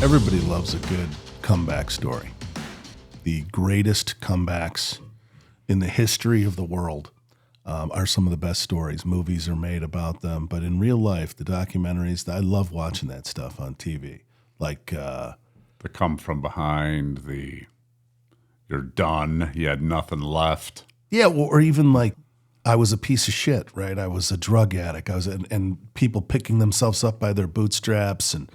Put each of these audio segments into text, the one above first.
Everybody loves a good comeback story. The greatest comebacks in the history of the world are some of the best stories. Movies are made about them, but in real life, the documentaries, I love watching that stuff on TV. Like the come from behind, you're done, you had nothing left. Yeah, or even like I was a piece of shit, right? I was a drug addict. And people picking themselves up by their bootstraps and,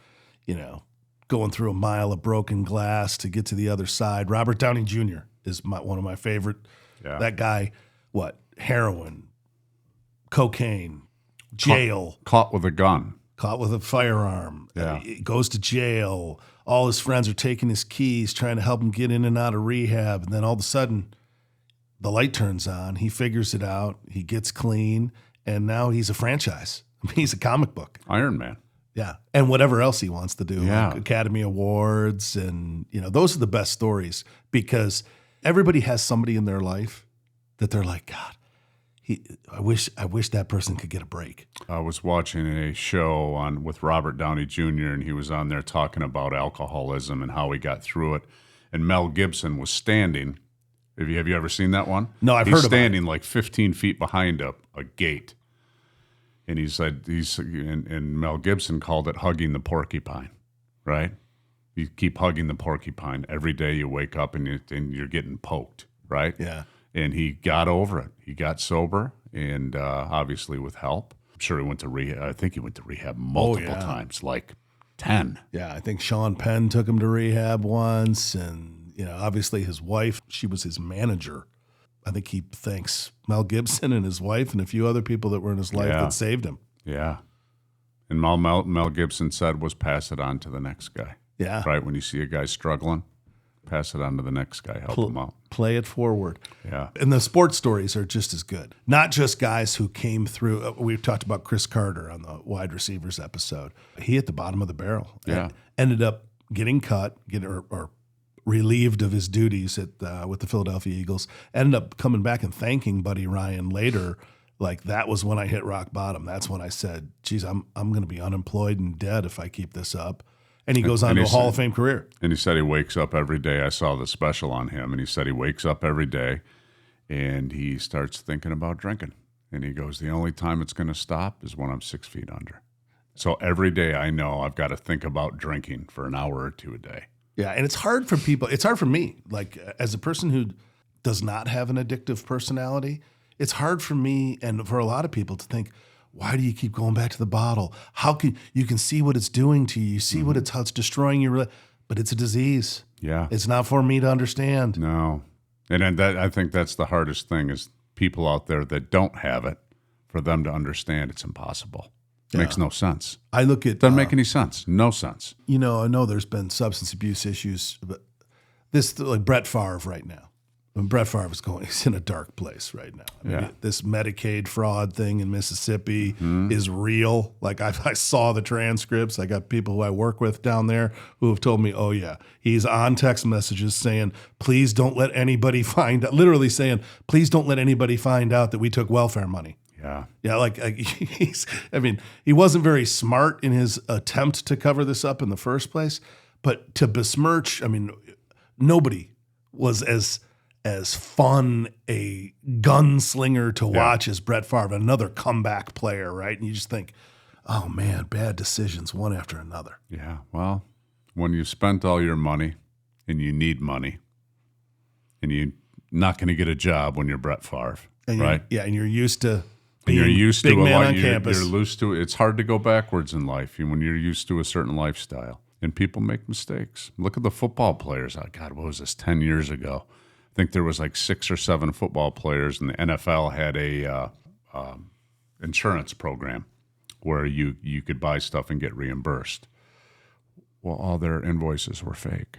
going through a mile of broken glass to get to the other side. Robert Downey Jr. is one of my favorite. Yeah. That guy, heroin, cocaine, jail. Caught with a gun. Caught with a firearm. Yeah. He goes to jail. All his friends are taking his keys, trying to help him get in and out of rehab. And then all of a sudden, the light turns on. He figures it out. He gets clean. And now he's a franchise. He's a comic book. Iron Man. Yeah. And whatever else he wants to do. Yeah. Like Academy Awards. And, those are the best stories because everybody has somebody in their life that they're like, God, I wish that person could get a break. I was watching a show with Robert Downey Jr., and he was on there talking about alcoholism and how he got through it. And Mel Gibson was standing. Have you ever seen that one? No, I've heard about it. He's standing like 15 feet behind a gate. And he said, and Mel Gibson called it hugging the porcupine, right? You keep hugging the porcupine. Every day you wake up and you're getting poked, right? Yeah. And he got over it. He got sober, and obviously with help. I'm sure he went to rehab. I think he went to rehab multiple times, like 10. Yeah, I think Sean Penn took him to rehab once, and obviously his wife, she was his manager. I think he thanks Mel Gibson and his wife and a few other people that were in his life that saved him. Yeah. And Mel Gibson said was pass it on to the next guy. Yeah. Right? When you see a guy struggling, pass it on to the next guy. Help him out. Play it forward. Yeah. And the sports stories are just as good. Not just guys who came through. We've talked about Chris Carter on the wide receivers episode. He hit the bottom of the barrel. Yeah. Ended up getting cut, or relieved of his duties with the Philadelphia Eagles. Ended up coming back and thanking Buddy Ryan later. Like, that was when I hit rock bottom. That's when I said, geez, I'm going to be unemployed and dead if I keep this up. And he goes on to a Hall of Fame career. And he said he wakes up every day. I saw the special on him, and he said he wakes up every day and he starts thinking about drinking. And he goes, the only time it's going to stop is when I'm 6 feet under. So every day I know I've got to think about drinking for an hour or two a day. Yeah, and it's hard for people. It's hard for me. Like, as a person who does not have an addictive personality, it's hard for me and for a lot of people to think, why do you keep going back to the bottle? How can you can see what it's doing to you? You see how it's destroying your, but it's a disease. Yeah, it's not for me to understand. No, and I think that's the hardest thing is people out there that don't have it. For them to understand, it's impossible. It makes no sense. I look at doesn't make any sense. No sense. I know there's been substance abuse issues, but this like Brett Favre right now. When Brett Favre is he's in a dark place right now. I mean, this Medicaid fraud thing in Mississippi is real. Like I saw the transcripts. I got people who I work with down there who have told me, oh yeah, he's on text messages saying, please don't let anybody find out, literally saying, please don't let anybody find out that we took welfare money. Yeah. Yeah, he wasn't very smart in his attempt to cover this up in the first place, but to besmirch, nobody was as fun a gunslinger to watch as Brett Favre, another comeback player, right? And you just think, oh man, bad decisions one after another. Yeah, well, when you've spent all your money and you need money and you're not going to get a job when you're Brett Favre, right? And you're used to being big man on campus. You're used to it. It's hard to go backwards in life when you're used to a certain lifestyle. And people make mistakes. Look at the football players. Oh, God, what was this, 10 years ago? I think there was like 6 or 7 football players, and the NFL had a insurance program where you could buy stuff and get reimbursed. Well, all their invoices were fake.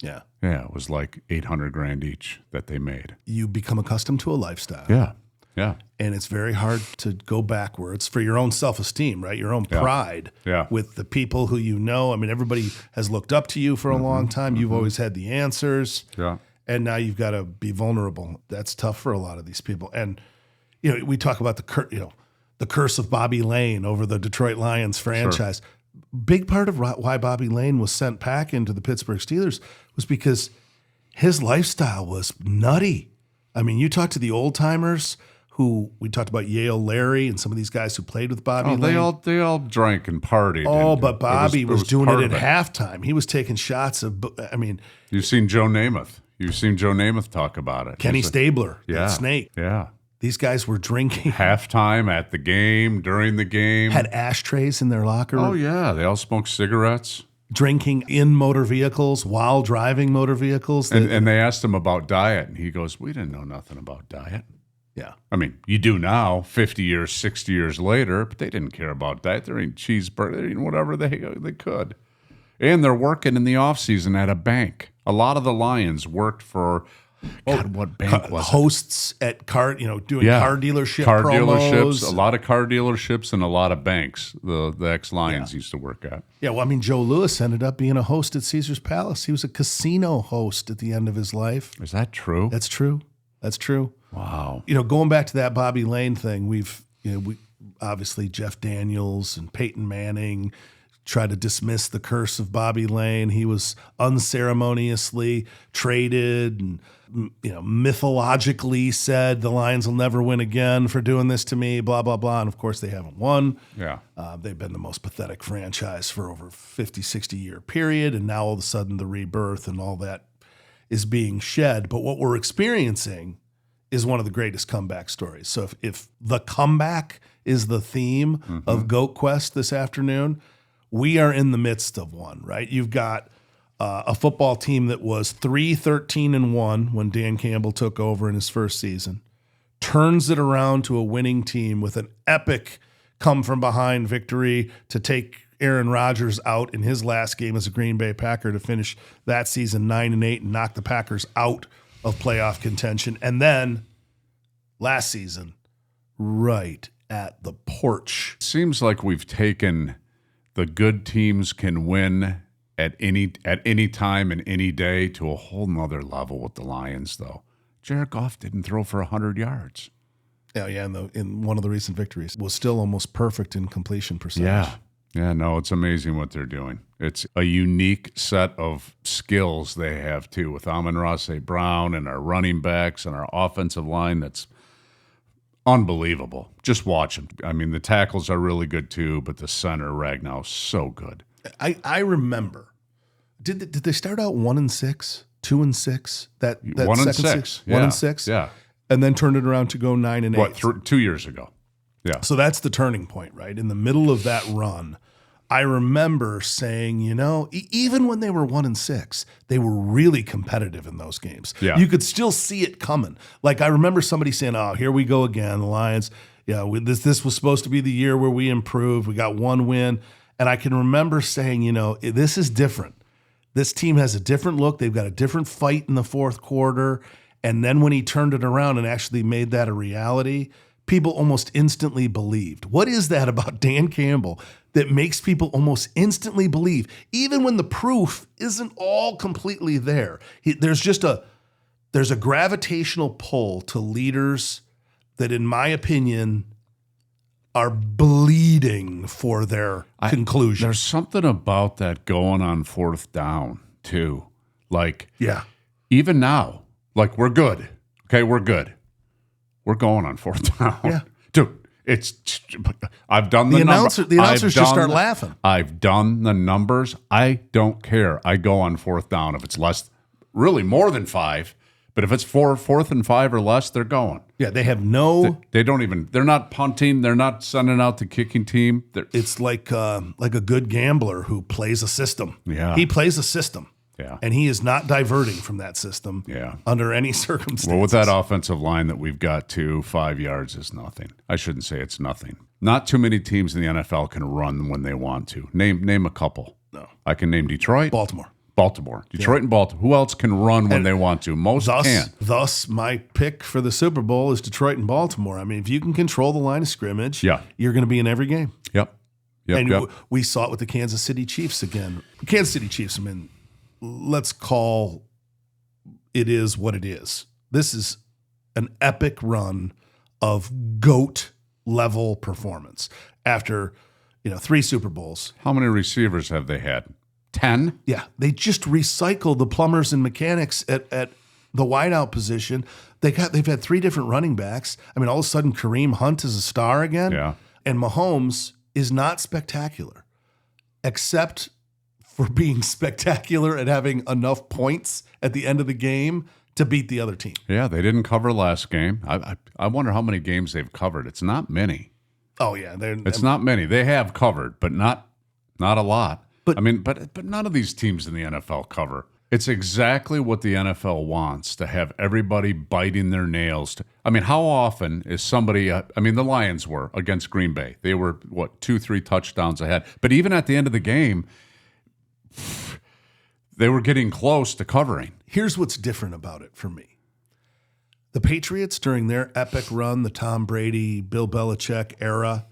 Yeah. Yeah, it was like $800,000 each that they made. You become accustomed to a lifestyle. Yeah. Yeah. And it's very hard to go backwards for your own self-esteem, right? Your own pride with the people who you know. Everybody has looked up to you for a long time. You've always had the answers. Yeah. And now you've got to be vulnerable. That's tough for a lot of these people. And, we talk about the curse of Bobby Lane over the Detroit Lions franchise. Sure. big part of why Bobby Lane was sent back into the Pittsburgh Steelers was because his lifestyle was nutty. I mean, you talk to the old timers who we talked about, Yale Larry and some of these guys who played with Bobby Lane. They all drank and partied. Oh, but Bobby was doing it at halftime. He was taking shots of, I mean. You've seen Joe Namath. You've seen Joe Namath talk about it. Kenny Stabler, that Snake. Yeah. These guys were drinking. Halftime, at the game, during the game. Had ashtrays in their locker room. Oh, yeah. They all smoked cigarettes. Drinking in motor vehicles while driving motor vehicles. And they asked him about diet, and he goes, we didn't know nothing about diet. Yeah. I mean, you do now, 50 years, 60 years later, but they didn't care about diet. They're eating cheeseburger, they're eating whatever they could. And they're working in the offseason at a bank. A lot of the Lions worked for, what bank was it? Hosts at car dealership car promos. dealerships, a lot of car dealerships and a lot of banks the ex-Lions used to work at. Yeah, well, I mean, Joe Louis ended up being a host at Caesar's Palace. He was a casino host at the end of his life. Is that true? That's true. That's true. Wow. Going back to that Bobby Lane thing, we obviously Jeff Daniels and Peyton Manning tried to dismiss the curse of Bobby Lane. He was unceremoniously traded and mythologically said the Lions will never win again for doing this to me, blah, blah, blah. And of course they haven't won. Yeah. They've been the most pathetic franchise for over 50, 60-year period. And now all of a sudden the rebirth and all that is being shed. But what we're experiencing is one of the greatest comeback stories. So if the comeback is the theme of GOATQuest this afternoon, we are in the midst of one, right? You've got a football team that was 3-13-1 when Dan Campbell took over in his first season, turns it around to a winning team with an epic come-from-behind victory to take Aaron Rodgers out in his last game as a Green Bay Packer to finish that season 9-8 and knock the Packers out of playoff contention. And then last season, right at the porch. Seems like we've taken the good teams can win at any time and any day to a whole nother level with the Lions, though. Jared Goff didn't throw for 100 yards. Yeah, in one of the recent victories. Was still almost perfect in completion percentage. Yeah, no, it's amazing what they're doing. It's a unique set of skills they have, too, with Amon-Ra St. Brown and our running backs and our offensive line that's unbelievable. Just watch them. I mean, the tackles are really good, too, but the center, Ragnow, so good. I remember. Did they start out 1-6, 2-6? That 1-6, 1-6, yeah, and then turned it around to go 9-8. What, 2 years ago? Yeah. So that's the turning point, right? In the middle of that run, I remember saying, even when they were 1-6, they were really competitive in those games. Yeah. You could still see it coming. Like I remember somebody saying, "Oh, here we go again, the Lions. Yeah, this was supposed to be the year where we improved. We got one win." And I can remember saying, this is different. This team has a different look. They've got a different fight in the fourth quarter. And then when he turned it around and actually made that a reality, people almost instantly believed. What is that about Dan Campbell that makes people almost instantly believe, even when the proof isn't all completely there? There's a gravitational pull to leaders that, in my opinion, are bleeding for their conclusion. There's something about that going on fourth down, too. Like, yeah, even now, like, we're good. Okay, we're good. We're going on fourth down. Yeah. Dude, I've done the numbers. The announcers just start laughing. I've done the numbers. I don't care. I go on fourth down. If it's really more than 5, but if it's 4th and 5 or less, they're going. Yeah, they have no. They're not punting. They're not sending out the kicking team. It's like a good gambler who plays a system. Yeah. He plays a system. Yeah. And he is not diverting from that system under any circumstances. Well, with that offensive line that we've got to 5 yards is nothing. I shouldn't say it's nothing. Not too many teams in the NFL can run when they want to. Name a couple. No. I can name Detroit. Baltimore. Detroit and Baltimore. Who else can run when they want to? Most can't. Thus, my pick for the Super Bowl is Detroit and Baltimore. I mean, if you can control the line of scrimmage, you're going to be in every game. Yep. We saw it with the Kansas City Chiefs again. Kansas City Chiefs, I mean, let's call it is what it is. This is an epic run of GOAT level performance. After 3 Super Bowls. How many receivers have they had? 10? Yeah, they just recycled the plumbers and mechanics at the wideout position. They've had 3 different running backs. I mean, all of a sudden Kareem Hunt is a star again. Yeah. And Mahomes is not spectacular, except for being spectacular at having enough points at the end of the game to beat the other team. Yeah, they didn't cover last game. I wonder how many games they've covered. It's not many. Oh yeah, it's not many. They have covered, but not a lot. But none of these teams in the NFL cover. It's exactly what the NFL wants, to have everybody biting their nails. How often is somebody? The Lions were against Green Bay. They were 2-3 touchdowns ahead. But even at the end of the game, they were getting close to covering. Here's what's different about it for me. The Patriots, during their epic run, the Tom Brady, Bill Belichick era,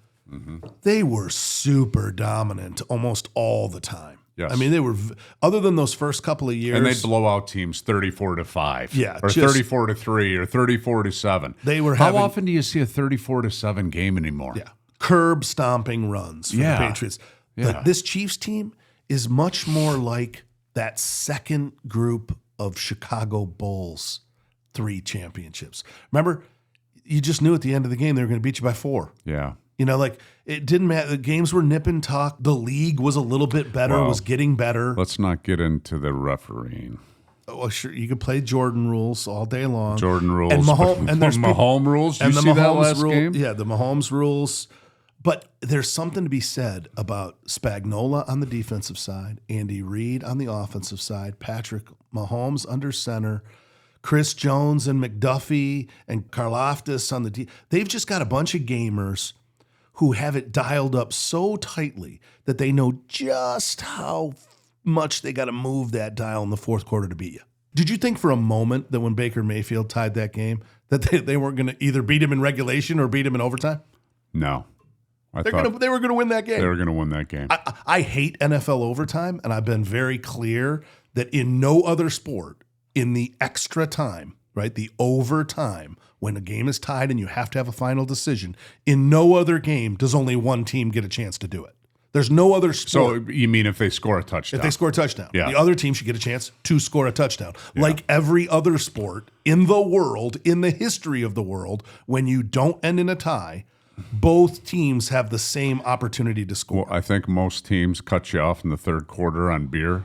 they were super dominant almost all the time. Yes. They were, other than those first couple of years. And they'd blow out teams 34-5. Yeah. Or 34-3 or 34-7. They were How often do you see a 34-7 game anymore? Yeah. Curb stomping runs for the Patriots. Yeah. But this Chiefs team is much more like that second group of Chicago Bulls 3 championships. Remember, you just knew at the end of the game they were going to beat you by 4. Yeah. It didn't matter. The games were nip and tuck. The league was a little bit better, was getting better. Let's not get into the refereeing. Well, sure, you could play Jordan rules all day long. Jordan rules. And there's Mahomes rules. Did you see that last game? Yeah, the Mahomes rules. But there's something to be said about Spagnuolo on the defensive side, Andy Reid on the offensive side, Patrick Mahomes under center, Chris Jones and McDuffie and Karlaftis on the they've just got a bunch of gamers who have it dialed up so tightly that they know just how much they got to move that dial in the fourth quarter to beat you. Did you think for a moment that when Baker Mayfield tied that game that they weren't going to either beat him in regulation or beat him in overtime? No. They were going to win that game. They were going to win that game. I hate NFL overtime, and I've been very clear that in no other sport, in the extra time, right, the overtime, when a game is tied and you have to have a final decision, in no other game does only one team get a chance to do it. There's no other sport. So you mean if they score a touchdown? If they score a touchdown. Yeah. The other team should get a chance to score a touchdown. Yeah. Like every other sport in the world, in the history of the world, when you don't end in a tie, both teams have the same opportunity to score. Well, I think most teams cut you off in the third quarter on beer.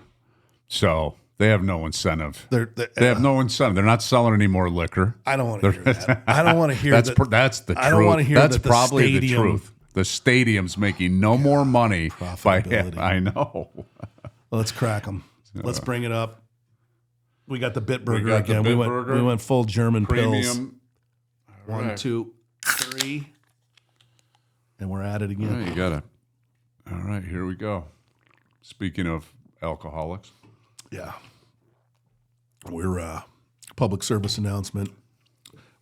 So they have no incentive. They have no incentive. They're not selling any more liquor. I don't want to hear that. I don't want to hear that's that. That's the truth. I don't want to hear that's that the probably stadium, the truth. The stadium's making no more money by I know. Well, let's crack them. Let's bring it up. We got the Bitburger again. We went full German Premium. Pills. 1, 2, 3. And we're at it again. Yeah, you got it. All right, here we go. Speaking of alcoholics. Yeah. We're public service announcement.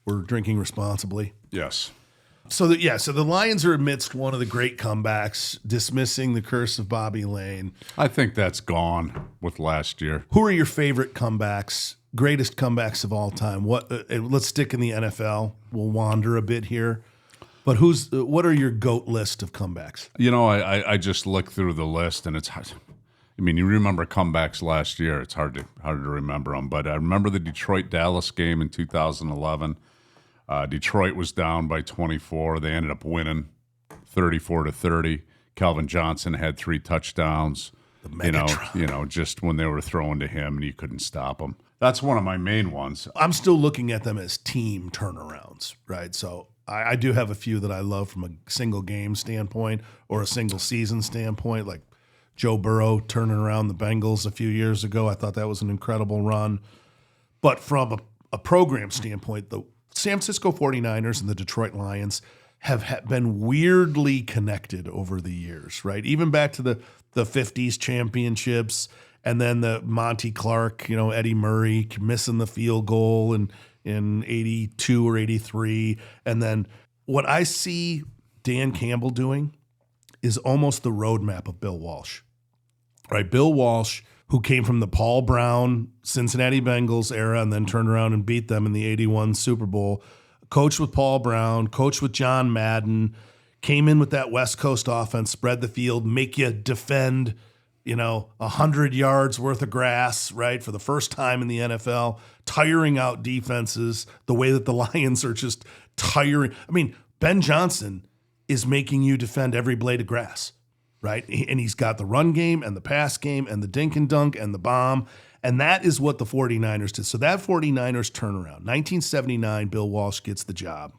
We're drinking responsibly. Yes. So the Lions are amidst one of the great comebacks, dismissing the curse of Bobby Lane. I think that's gone with last year. Who are your favorite comebacks, greatest comebacks of all time? Let's stick in the NFL. We'll wander a bit here. But what are your GOAT list of comebacks? I just looked through the list, and it's hard. You remember comebacks last year. It's hard to remember them. But I remember the Detroit-Dallas game in 2011. Detroit was down by 24. They ended up winning 34-30. Calvin Johnson had 3 touchdowns. The Megatron. Just when they were throwing to him and you couldn't stop them. That's one of my main ones. I'm still looking at them as team turnarounds, right? So I do have a few that I love from a single game standpoint or a single season standpoint, like Joe Burrow turning around the Bengals a few years ago. I thought that was an incredible run. But from a program standpoint, the San Francisco 49ers and the Detroit Lions have been weirdly connected over the years, right? Even back to the 50s championships and then the Monty Clark, Eddie Murray missing the field goal in 82 or 83. And then what I see Dan Campbell doing is almost the roadmap of Bill Walsh, right? Bill Walsh, who came from the Paul Brown Cincinnati Bengals era and then turned around and beat them in the 81 Super Bowl, coached with Paul Brown, coached with John Madden, came in with that West Coast offense, spread the field, make you defend, 100 yards worth of grass, right, for the first time in the NFL, tiring out defenses the way that the Lions are just tiring. I mean, Ben Johnson is making you defend every blade of grass, right? And he's got the run game and the pass game and the dink and dunk and the bomb. And that is what the 49ers did. So that 49ers turnaround, 1979, Bill Walsh gets the job.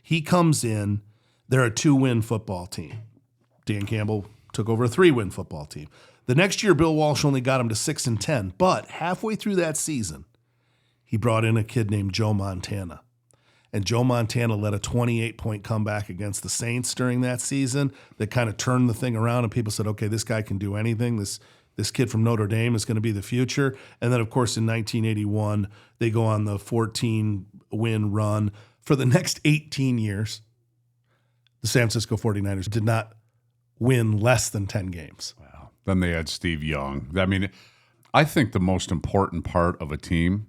He comes in, they're a 2-win football team. Dan Campbell took over a 3-win football team. The next year, Bill Walsh only got him to 6-10, but halfway through that season, he brought in a kid named Joe Montana. And Joe Montana led a 28-point comeback against the Saints during that season that kind of turned the thing around, and people said, okay, this guy can do anything. This kid from Notre Dame is going to be the future. And then, of course, in 1981, they go on the 14-win run. For the next 18 years, the San Francisco 49ers did not win less than 10 games. Wow. Then they had Steve Young. I mean, I think the most important part of a team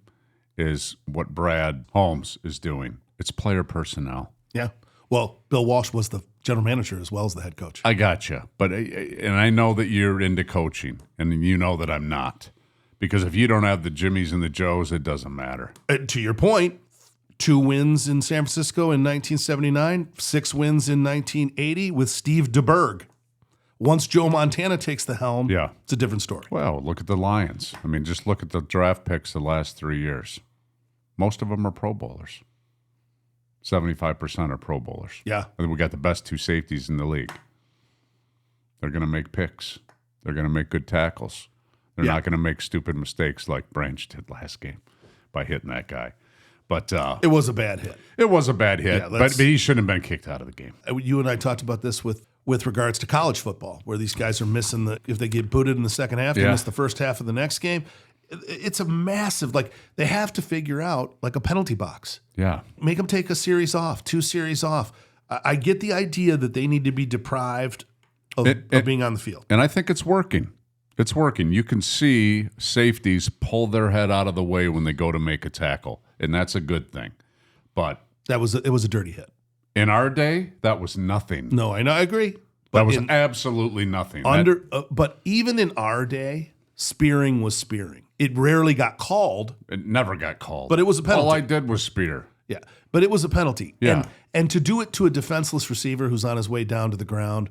is what Brad Holmes is doing. It's player personnel. Yeah. Well, Bill Walsh was the general manager as well as the head coach. I gotcha. And I know that you're into coaching, and you know that I'm not. Because if you don't have the Jimmies and the Joes, it doesn't matter. To your point, 2 wins in San Francisco in 1979, 6 wins in 1980 with Steve DeBerg. Once Joe Montana takes the helm, it's a different story. Well, look at the Lions. I mean, just look at the draft picks the last 3 years. Most of them are Pro Bowlers. 75% are Pro Bowlers. Yeah. And we got the best 2 safeties in the league. They're going to make picks. They're going to make good tackles. They're not going to make stupid mistakes like Branch did last game by hitting that guy. But it was a bad hit. It was a bad hit, but he shouldn't have been kicked out of the game. You and I talked about this with regards to college football, where these guys are missing if they get booted in the second half, they miss the first half of the next game. It's a massive, they have to figure out a penalty box. Yeah. Make them take a series off, 2 series off. I get the idea that they need to be deprived of being on the field. And I think it's working. It's working. You can see safeties pull their head out of the way when they go to make a tackle, and that's a good thing. But it was a dirty hit. In our day, that was nothing. No, I agree. That was absolutely nothing. But even in our day, spearing was spearing. It rarely got called. It never got called. But it was a penalty. All I did was spear. Yeah, but it was a penalty. Yeah. And to do it to a defenseless receiver who's on his way down to the ground,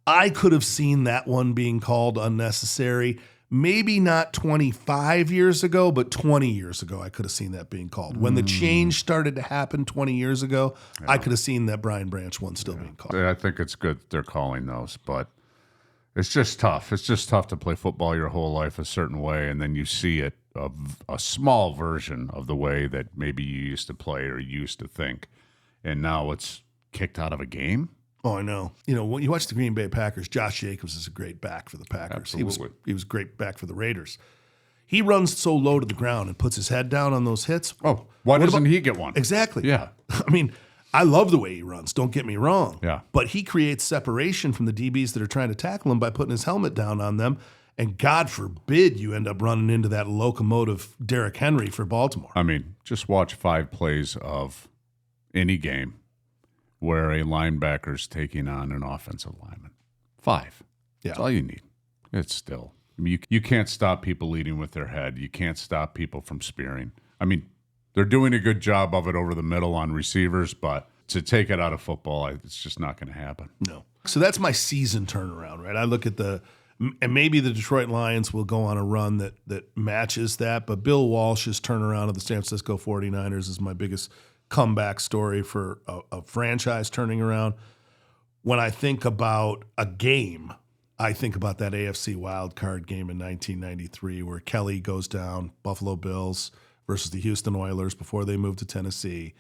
I could have seen that one being called unnecessary. Maybe not 25 years ago, but 20 years ago, I could have seen that being called. When the change started to happen 20 years ago, I could have seen that Brian Branch one still being called. I think it's good they're calling those, but it's just tough. It's just tough to play football your whole life a certain way, and then you see it, a small version of the way that maybe you used to play or used to think, and now it's kicked out of a game. Oh, I know. When you watch the Green Bay Packers, Josh Jacobs is a great back for the Packers. Absolutely. He was great back for the Raiders. He runs so low to the ground and puts his head down on those hits. Oh, why doesn't he get one? Exactly. Yeah. I mean, I love the way he runs. Don't get me wrong. Yeah. But he creates separation from the DBs that are trying to tackle him by putting his helmet down on them. And God forbid you end up running into that locomotive Derrick Henry for Baltimore. I mean, just watch 5 plays of any game where a linebacker's taking on an offensive lineman. 5. Yeah. That's all you need. It's still. I mean, you can't stop people leading with their head. You can't stop people from spearing. I mean, they're doing a good job of it over the middle on receivers, but to take it out of football, it's just not going to happen. No. So that's my season turnaround, right? I look at and maybe the Detroit Lions will go on a run that matches that, but Bill Walsh's turnaround of the San Francisco 49ers is my biggest comeback story for a franchise turning around. When I think about a game, I think about that AFC wildcard game in 1993 where Kelly goes down, Buffalo Bills versus the Houston Oilers before they moved to Tennessee.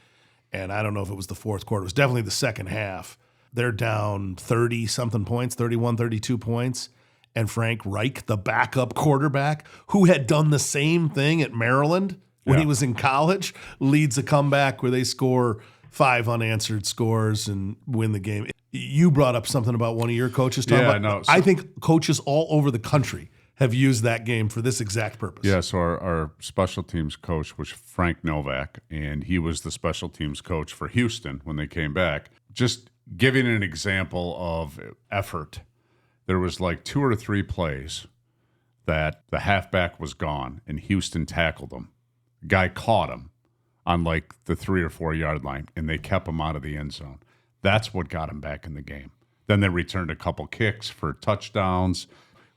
And I don't know if it was the fourth quarter. It was definitely the second half. They're down 30-something points, 31, 32 points. And Frank Reich, the backup quarterback, who had done the same thing at Maryland when he was in college, leads a comeback where they score 5 unanswered scores and win the game. You brought up something about one of your coaches. I think coaches all over the country have used that game for this exact purpose. Yeah, so our special teams coach was Frank Novak, and he was the special teams coach for Houston when they came back. Just giving an example of effort, there was like 2 or 3 plays that the halfback was gone and Houston tackled him. Guy caught him on like the 3 or 4 yard line, and they kept him out of the end zone. That's what got him back in the game. Then they returned a couple kicks for touchdowns.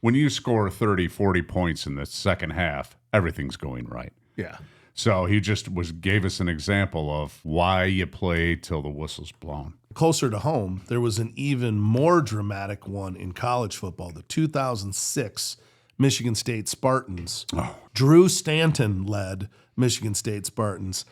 When you score 30, 40 points in the second half, everything's going right. Yeah. So he just gave us an example of why you play till the whistle's blown. Closer to home, there was an even more dramatic one in college football. The 2006 Michigan State Spartans. Drew Stanton led Michigan State Spartans,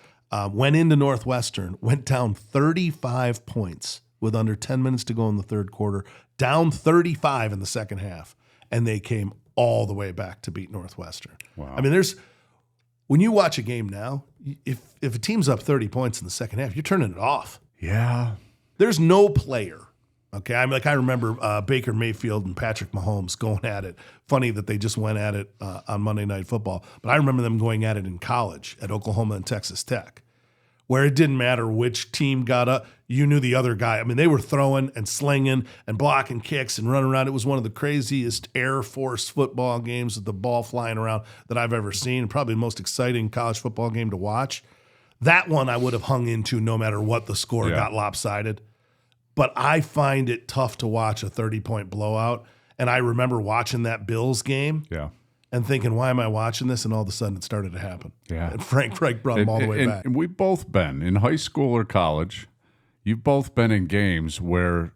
went into Northwestern, went down 35 points with under 10 minutes to go in the third quarter, down 35 in the second half, and they came all the way back to beat Northwestern. Wow. I mean, when you watch a game now, if a team's up 30 points in the second half, you're turning it off. Yeah. There's no player. Okay, I remember Baker Mayfield and Patrick Mahomes going at it. Funny that they just went at it on Monday Night Football, but I remember them going at it in college at Oklahoma and Texas Tech, where it didn't matter which team got up. You knew the other guy. I mean, they were throwing and slinging and blocking kicks and running around. It was one of the craziest Air Force football games with the ball flying around that I've ever seen. Probably the most exciting college football game to watch. That one I would have hung into no matter what the score got lopsided. But I find it tough to watch a 30-point blowout. And I remember watching that Bills game and thinking, why am I watching this? And all of a sudden it started to happen. Yeah. And Frank Reich brought them all the way back. And we've both been in high school or college. You've both been in games where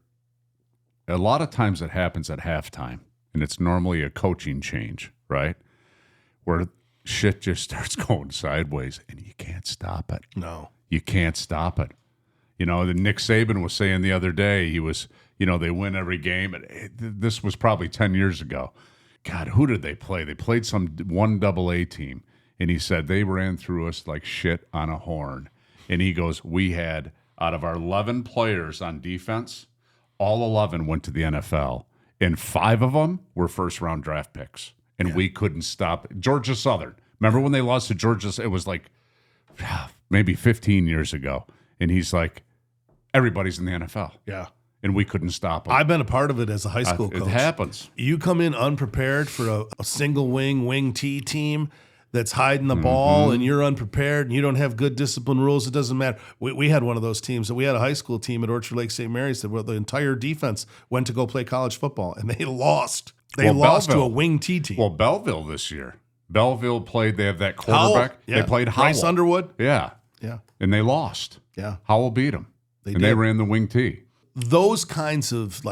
a lot of times it happens at halftime. And it's normally a coaching change, right? Where shit just starts going sideways and you can't stop it. No. You can't stop it. You know, the Nick Saban was saying the other day, he was, they win every game. And this was probably 10 years ago. God, who did they play? They played some 1AA team. And he said they ran through us like shit on a horn. And he goes, we had, out of our 11 players on defense, all 11 went to the NFL. And 5 of them were first-round draft picks. And we couldn't stop it. Georgia Southern. Remember when they lost to Georgia? It was like maybe 15 years ago. And he's like, everybody's in the NFL. Yeah. And we couldn't stop them. I've been a part of it as a high school coach. It happens. You come in unprepared for a single wing T team that's hiding the ball, and you're unprepared, and you don't have good discipline rules. It doesn't matter. We had one of those teams. We had a high school team at Orchard Lake St. Mary's that the entire defense went to go play college football, and they lost. They lost to a wing T team. Well, Belleville this year. Belleville played, they have that quarterback. Yeah. They played Howell. Bryce Underwood. Yeah. Yeah. And they lost. Yeah. Howell beat them. They ran the wing T. Those kinds of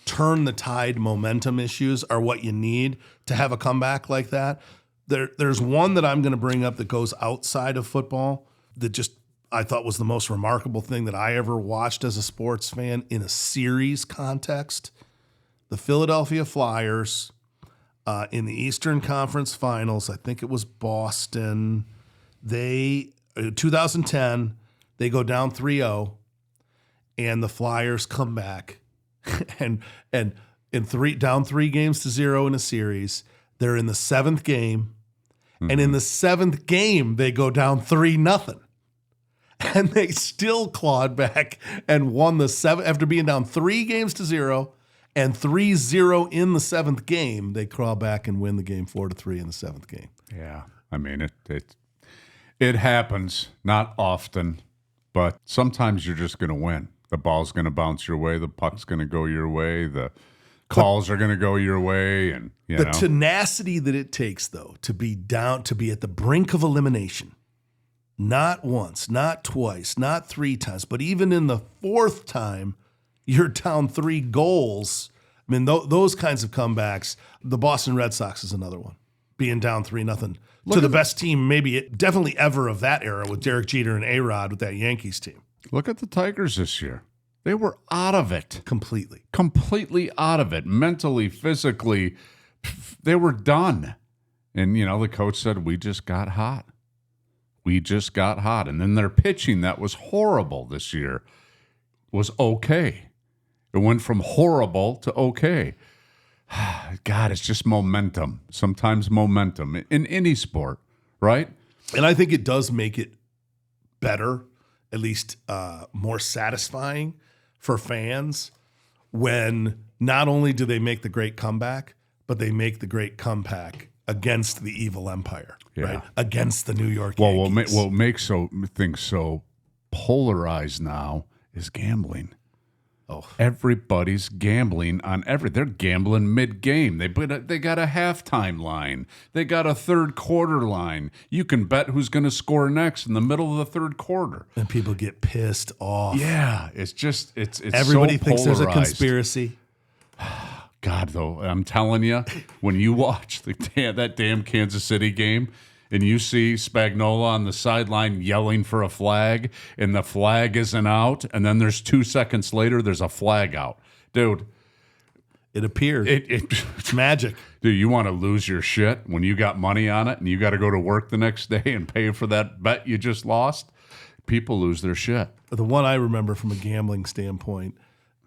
turn the tide momentum issues are what you need to have a comeback like that. There's one that I'm going to bring up that goes outside of football that just I thought was the most remarkable thing that I ever watched as a sports fan in a series context. The Philadelphia Flyers in the Eastern Conference Finals, I think it was Boston. 2010, they go down 3-0. And the Flyers come back and down 3 games to 0 in a series. They're in the 7th game. And in the 7th game, they go down 3-0. And they still clawed back and won the 7th after being down 3 games to 0 and 3-0 in the 7th game. They crawl back and win the game 4-3 in the 7th game. Yeah. I mean, it happens, not often, but sometimes you're just going to win. The ball's going to bounce your way. The puck's going to go your way. The calls are going to go your way. And the tenacity that it takes, though, to be at the brink of elimination, not once, not twice, not 3 times, but even in the 4th time, you're down 3 goals. I mean, those kinds of comebacks. The Boston Red Sox is another one, being down 3-0 to the best team, definitely ever of that era with Derek Jeter and A-Rod with that Yankees team. Look at the Tigers this year. They were out of it. Completely out of it. Mentally, physically, they were done. And, the coach said, we just got hot. And then their pitching that was horrible this year was okay. It went from horrible to okay. God, it's just momentum. Sometimes momentum in any sport, right? And I think it does make it better, at least more satisfying for fans when not only do they make the great comeback, but they make the great comeback against the evil empire, right? Against the New Yankees. What makes things so polarized now is gambling. Oh, everybody's gambling on They're gambling mid-game. They got a halftime line. They got a third quarter line. You can bet who's going to score next in the middle of the third quarter. And people get pissed off. Yeah, it's just it's everybody so thinks polarized. There's a conspiracy. God, though, I'm telling you, when you watch that damn Kansas City game and you see Spagnuolo on the sideline yelling for a flag and the flag isn't out, and then there's 2 seconds later, there's a flag out. Dude. It appeared. It's magic. Dude, you want to lose your shit when you got money on it and you got to go to work the next day and pay for that bet you just lost? People lose their shit. The one I remember from a gambling standpoint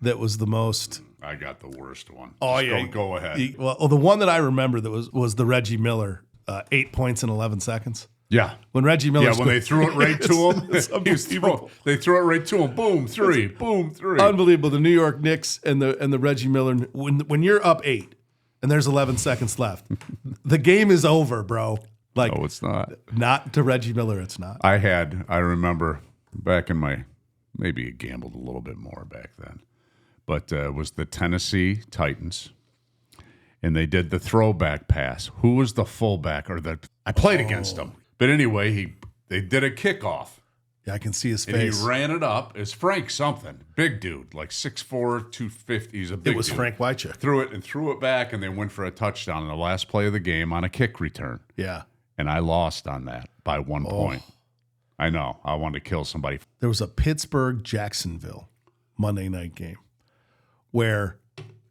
that was the most... I got the worst one. Oh, Just yeah. Go ahead. The one that I remember that was the Reggie Miller 8 points in 11 seconds. Yeah. When Reggie Miller when they threw it right to him. They threw it right to him. Boom, three. Boom, three. Unbelievable. The New York Knicks and the Reggie Miller, when you're up 8 and there's 11 seconds left, the game is over, bro. Like, no, it's not. Not to Reggie Miller, it's not. I remember back in maybe I gambled a little bit more back then. But it was the Tennessee Titans, and they did the throwback pass. Who was the fullback I played against him. But anyway, they did a kickoff. Yeah, I can see his face. And he ran it up. It's Frank something. Big dude, like 6'4", 250. He's a big dude. It was Frank Wycheck. Threw it back, and they went for a touchdown in the last play of the game on a kick return. Yeah. And I lost on that by 1 point. I know. I wanted to kill somebody. There was a Pittsburgh-Jacksonville Monday night game where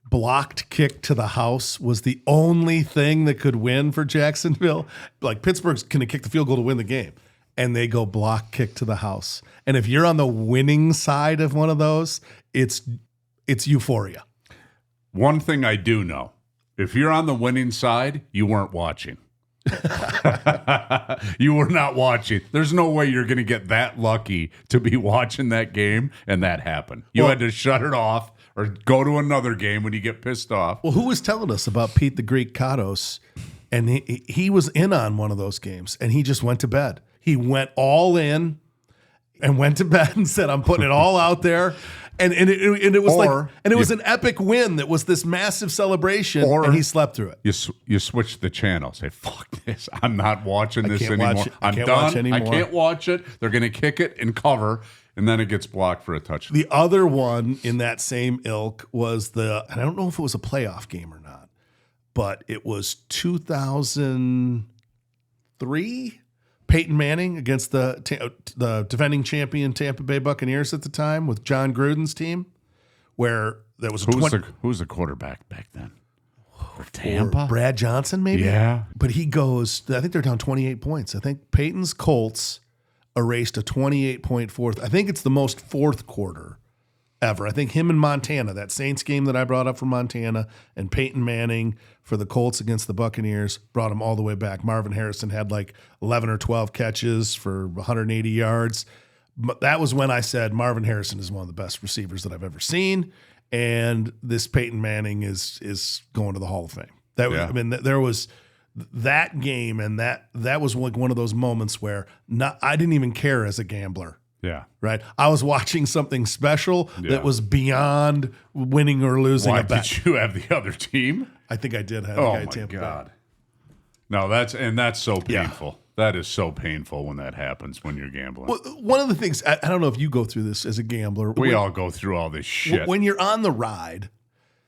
blocked kick to the house was the only thing that could win for Jacksonville. Like, Pittsburgh's going to kick the field goal to win the game, and they go block kick to the house. And if you're on the winning side of one of those, it's euphoria. One thing I do know, if you're on the winning side, you weren't watching. You were not watching. There's no way you're going to get that lucky to be watching that game and that happened. You had to shut it off or go to another game when you get pissed off. Well, who was telling us about Pete the Greek Katos? And he was in on one of those games, and he just went to bed. He went all in and went to bed and said, "I'm putting it all out there." And it was it was an epic win that was this massive celebration, and he slept through it. You switch the channel. Say, "Fuck this! I'm not watching this anymore. I'm done. I can't watch it. They're going to kick it and cover." And then it gets blocked for a touchdown. The other one in that same ilk was and I don't know if it was a playoff game or not, but it was 2003, Peyton Manning against the defending champion Tampa Bay Buccaneers at the time with John Gruden's team, where there was who was the quarterback back then? For Tampa? Brad Johnson, maybe? Yeah. But he goes, I think they're down 28 points. I think Peyton's Colts erased a 28-point fourth. I think it's the most fourth quarter ever. I think him and Montana, that Saints game that I brought up for Montana, and Peyton Manning for the Colts against the Buccaneers brought him all the way back. Marvin Harrison had like 11 or 12 catches for 180 yards. But that was when I said Marvin Harrison is one of the best receivers that I've ever seen, and this Peyton Manning is going to the Hall of Fame. I mean, there was that game, and that was like one of those moments where I didn't even care as a gambler. Yeah. Right. I was watching something special that was beyond winning or losing a bet. Did you have the other team? I think I did have my God. No, that's so painful. That is so painful when that happens when you're gambling. Well, one of the things, I don't know if you go through this as a gambler. We all go through all this shit. When you're on the ride,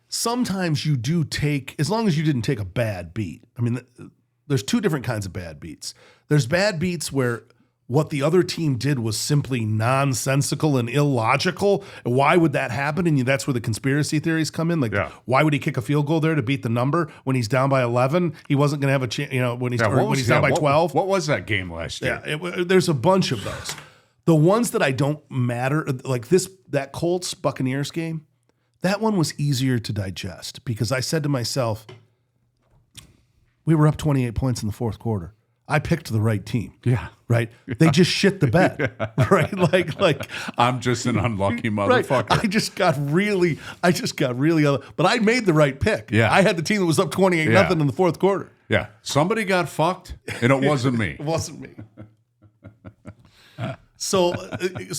sometimes you do take, as long as you didn't take a bad beat. I mean, there's two different kinds of bad beats. There's bad beats where what the other team did was simply nonsensical and illogical. Why would that happen? And that's where the conspiracy theories come in. Like, why would he kick a field goal there to beat the number when he's down by 11? He wasn't going to have a chance, when he's down by 12. What was that game last year? Yeah, there's a bunch of those. The ones that I don't matter, like that Colts Buccaneers game, that one was easier to digest because I said to myself, we were up 28 points in the fourth quarter. I picked the right team. Yeah. Right? They just shit the bed. Right? Like I'm just an unlucky motherfucker. Right. I just got really but I made the right pick. Yeah. I had the team that was up 28-0 in the fourth quarter. Yeah. Somebody got fucked, and it wasn't me. It wasn't me. So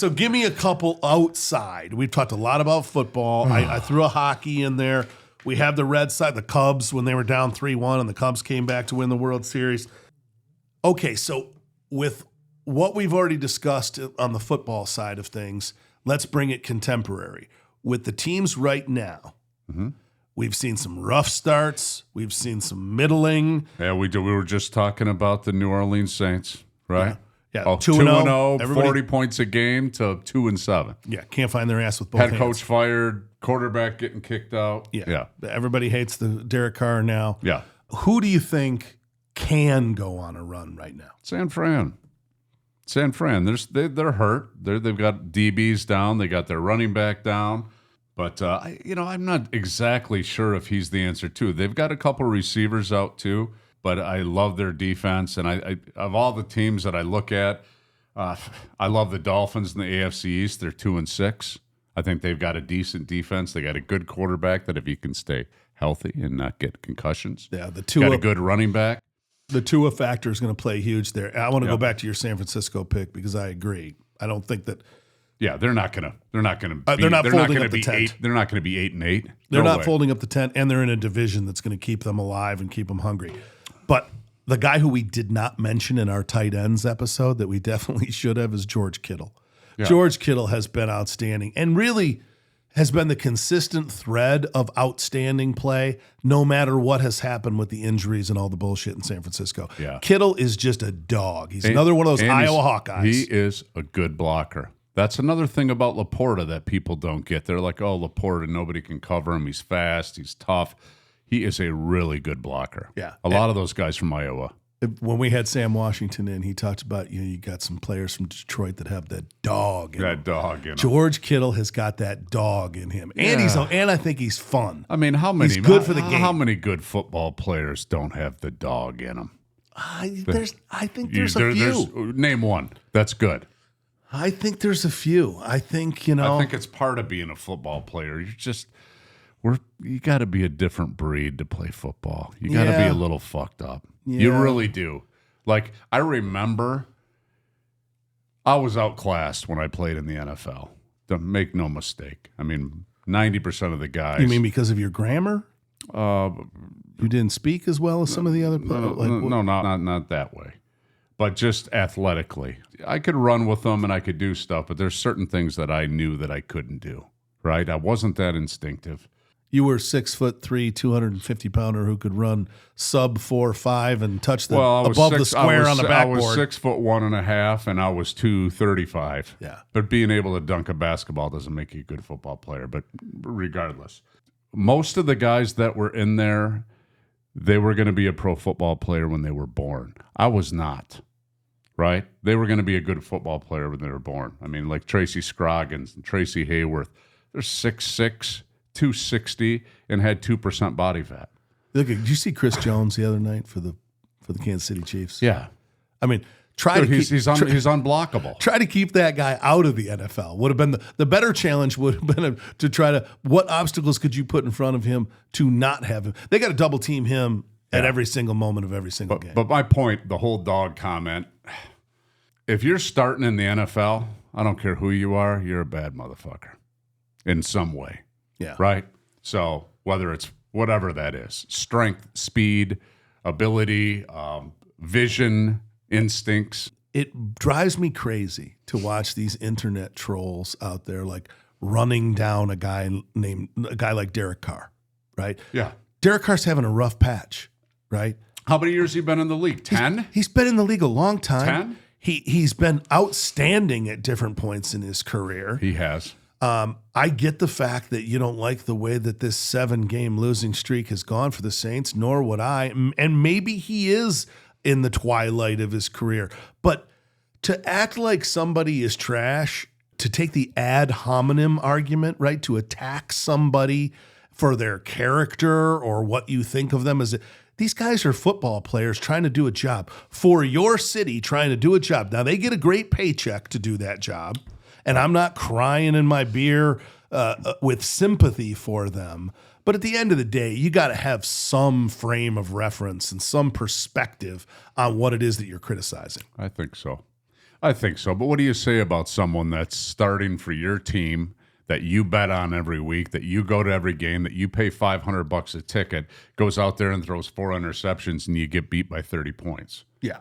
give me a couple outside. We've talked a lot about football. I threw a hockey in there. We have the Red Sox, the Cubs, when they were down 3-1, and the Cubs came back to win the World Series. Okay, so with what we've already discussed on the football side of things, let's bring it contemporary. With the teams right now, we've seen some rough starts. We've seen some middling. Yeah, we do. We were just talking about the New Orleans Saints, right? Yeah, 2-0, 40 points a game to 2-7. Yeah, can't find their ass with both hands. Head coach fired, quarterback getting kicked out. Yeah. Everybody hates the Derek Carr now. Yeah. Who do you think can go on a run right now? San Fran. They're hurt. They've got DBs down. They got their running back down. But I'm not exactly sure if he's the answer too. They've got a couple receivers out too. But I love their defense, and I of all the teams that I look at, I love the Dolphins in the AFC East. They're 2-6. I think they've got a decent defense. They got a good quarterback that if he can stay healthy and not get concussions, got a good running back. The Tua factor is going to play huge there. I want to go back to your San Francisco pick because I agree. I don't think that. Yeah, they're not going to. They're not folding up the tent. They're not going to be 8-8. They're not folding up the tent, and they're in a division that's going to keep them alive and keep them hungry. But the guy who we did not mention in our tight ends episode that we definitely should have is George Kittle. Yeah. George Kittle has been outstanding and really has been the consistent thread of outstanding play no matter what has happened with the injuries and all the bullshit in San Francisco. Yeah. Kittle is just a dog. He's another one of those Iowa Hawkeyes. He is a good blocker. That's another thing about Laporta that people don't get. They're like, oh, Laporta, nobody can cover him. He's fast. He's tough. He is a really good blocker. Yeah. A lot of those guys from Iowa. When we had Sam Washington in, he talked about, you got some players from Detroit that have that dog in them. George Kittle has got that dog in him. And and I think he's fun. I mean, he's good for the game. How many good football players don't have the dog in them? I think there's a few. Name one. That's good. I think there's a few. I think, I think it's part of being a football player. You got to be a different breed to play football. You got to be a little fucked up. Yeah. You really do. Like, I remember I was outclassed when I played in the NFL. Make no mistake. I mean, 90% of the guys. You mean because of your grammar? You didn't speak as well as some of the other players? No, not that way. But just athletically. I could run with them and I could do stuff, but there's certain things that I knew that I couldn't do, right? I wasn't that instinctive. You were 6'3", 250-pounder who could run sub 4.5 and touch the square on the backboard. I was 6'1.5", and I was 235. Yeah, but being able to dunk a basketball doesn't make you a good football player. But regardless, most of the guys that were in there, they were going to be a pro football player when they were born. I was not. Right? They were going to be a good football player when they were born. I mean, like Tracy Scroggins and Tracy Hayworth, they're 6'6". 260 and had 2% body fat. Look, did you see Chris Jones the other night for the Kansas City Chiefs? Yeah, I mean, he's unblockable. Try to keep that guy out of the NFL. Would have been the better challenge. Would have been to try to what obstacles could you put in front of him to not have him? They got to double team him at every single moment of every single game. But my point, the whole dog comment. If you're starting in the NFL, I don't care who you are, you're a bad motherfucker in some way. Yeah. Right? So whether it's whatever that is, strength, speed, ability, vision, instincts. It drives me crazy to watch these internet trolls out there like running down a guy like Derek Carr, right? Yeah. Derek Carr's having a rough patch, right? How many years has he been in the league? 10? He's been in the league a long time. 10? He's been outstanding at different points in his career. He has. I get the fact that you don't like the way that this 7-game losing streak has gone for the Saints, nor would I. And maybe he is in the twilight of his career. But to act like somebody is trash, to take the ad hominem argument, right, to attack somebody for their character or what you think of them as These guys are football players trying to do a job for your city, trying to do a job. Now, they get a great paycheck to do that job, and I'm not crying in my beer with sympathy for them. But at the end of the day, you got to have some frame of reference and some perspective on what it is that you're criticizing. I think so. But what do you say about someone that's starting for your team that you bet on every week, that you go to every game, that you pay $500 a ticket, goes out there and throws 4 interceptions, and you get beat by 30 points? Yeah,